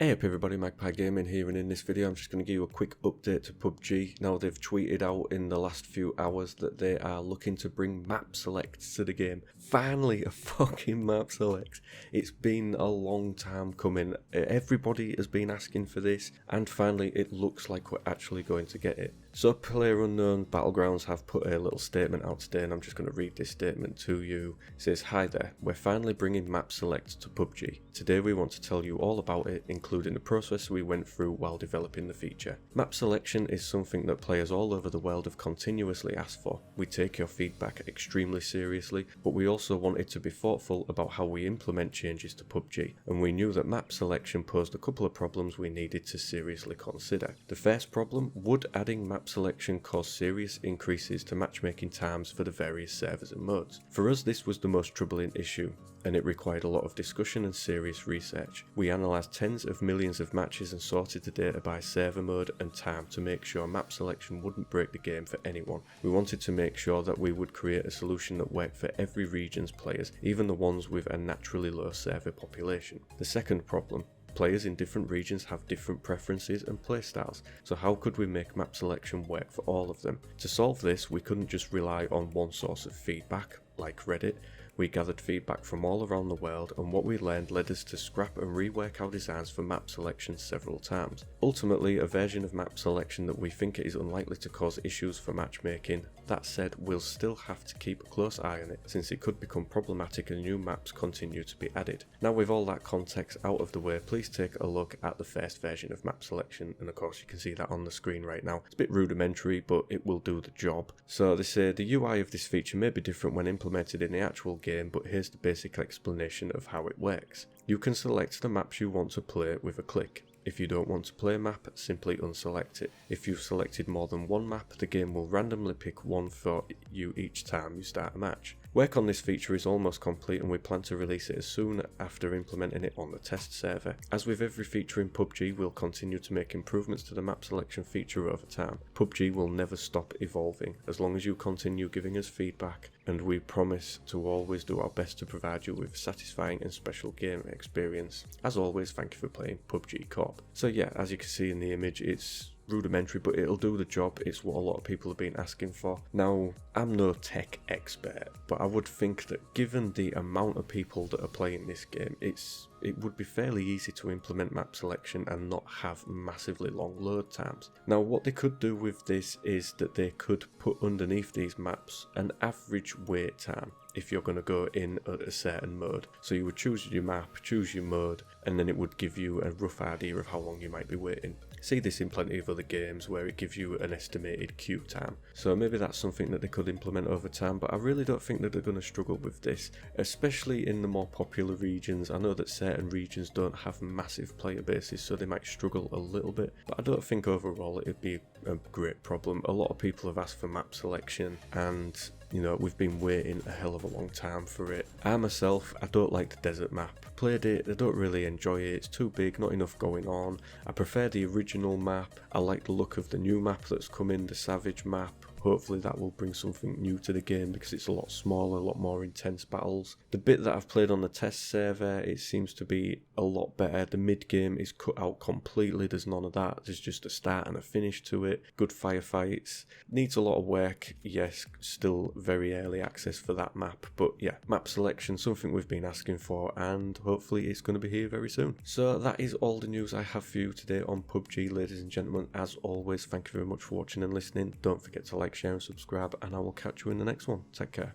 Hey up everybody, Magpie Gaming here, and in this video I'm just going to give you a quick update to PUBG. Now they've tweeted out in the last few hours that they are looking to bring map selects to the game. Finally a fucking map select. It's been a long time coming. Everybody has been asking for this, and finally it looks like we're actually going to get it. So PlayerUnknown Battlegrounds have put a little statement out today, and I'm just going to read this statement to you. It says, "Hi there, we're finally bringing map select to PUBG. Today we want to tell you all about it, including the process we went through while developing the feature. Map selection is something that players all over the world have continuously asked for. We take your feedback extremely seriously, but we also wanted to be thoughtful about how we implement changes to PUBG, and we knew that map selection posed a couple of problems we needed to seriously consider. The first problem, would adding map selection cause serious increases to matchmaking times for the various servers and modes? For us, this was the most troubling issue, and it required a lot of discussion and serious research. We analysed tens of millions of matches and sorted the data by server mode and time to make sure map selection wouldn't break the game for anyone. We wanted to make sure that we would create a solution that worked for every region's players, even the ones with a naturally low server population. The second problem, players in different regions have different preferences and playstyles, so how could we make map selection work for all of them? To solve this, we couldn't just rely on one source of feedback, like Reddit. We gathered feedback from all around the world, and what we learned led us to scrap and rework our designs for map selection several times. Ultimately, a version of map selection that we think is unlikely to cause issues for matchmaking. That said, we'll still have to keep a close eye on it, since it could become problematic and new maps continue to be added. Now with all that context out of the way, please take a look at the first version of map selection, and of course you can see that on the screen right now. It's a bit rudimentary, but it will do the job. So they say the UI of this feature may be different when implemented in the actual game, but here's the basic explanation of how it works. You can select the maps you want to play with a click. If you don't want to play a map, simply unselect it. If you've selected more than one map, the game will randomly pick one for you each time you start a match. Work on this feature is almost complete, and we plan to release it as soon after implementing it on the test server. As with every feature in PUBG, we'll continue to make improvements to the map selection feature over time. PUBG will never stop evolving, as long as you continue giving us feedback, and we promise to always do our best to provide you with a satisfying and special game experience. As always, thank you for playing PUBG Corp." So yeah, as you can see in the image, it's rudimentary, but it'll do the job. It's what a lot of people have been asking for. Now, I'm no tech expert, but I would think that given the amount of people that are playing this game, it would be fairly easy to implement map selection and not have massively long load times. Now, what they could do with this is that they could put underneath these maps an average wait time if you're going to go in at a certain mode. So you would choose your map, choose your mode, and then it would give you a rough idea of how long you might be waiting. See this in plenty of other games where it gives you an estimated queue time. So maybe that's something that they could implement over time, but I really don't think that they're going to struggle with this, especially in the more popular regions. I know that certain regions don't have massive player bases, so they might struggle a little bit, but I don't think overall it'd be a great problem. A lot of people have asked for map selection, and you know, we've been waiting a hell of a long time for it. I myself, I don't like the desert map. Played it, I don't really enjoy it. It's too big, not enough going on. I prefer the original map. I like the look of the new map that's come in, the Savage map. Hopefully that will bring something new to the game because it's a lot smaller, a lot more intense battles. The bit that I've played on the test server, it seems to be a lot better. The mid game is cut out completely. There's none of that. There's just a start and a finish to it. Good firefights. Needs a lot of work. Yes, still very early access for that map. But yeah, map selection, something we've been asking for, and hopefully it's going to be here very soon. So that is all the news I have for you today on PUBG, ladies and gentlemen. As always, thank you very much for watching and listening. Don't forget to like, share and subscribe, and I will catch you in the next one. Take care.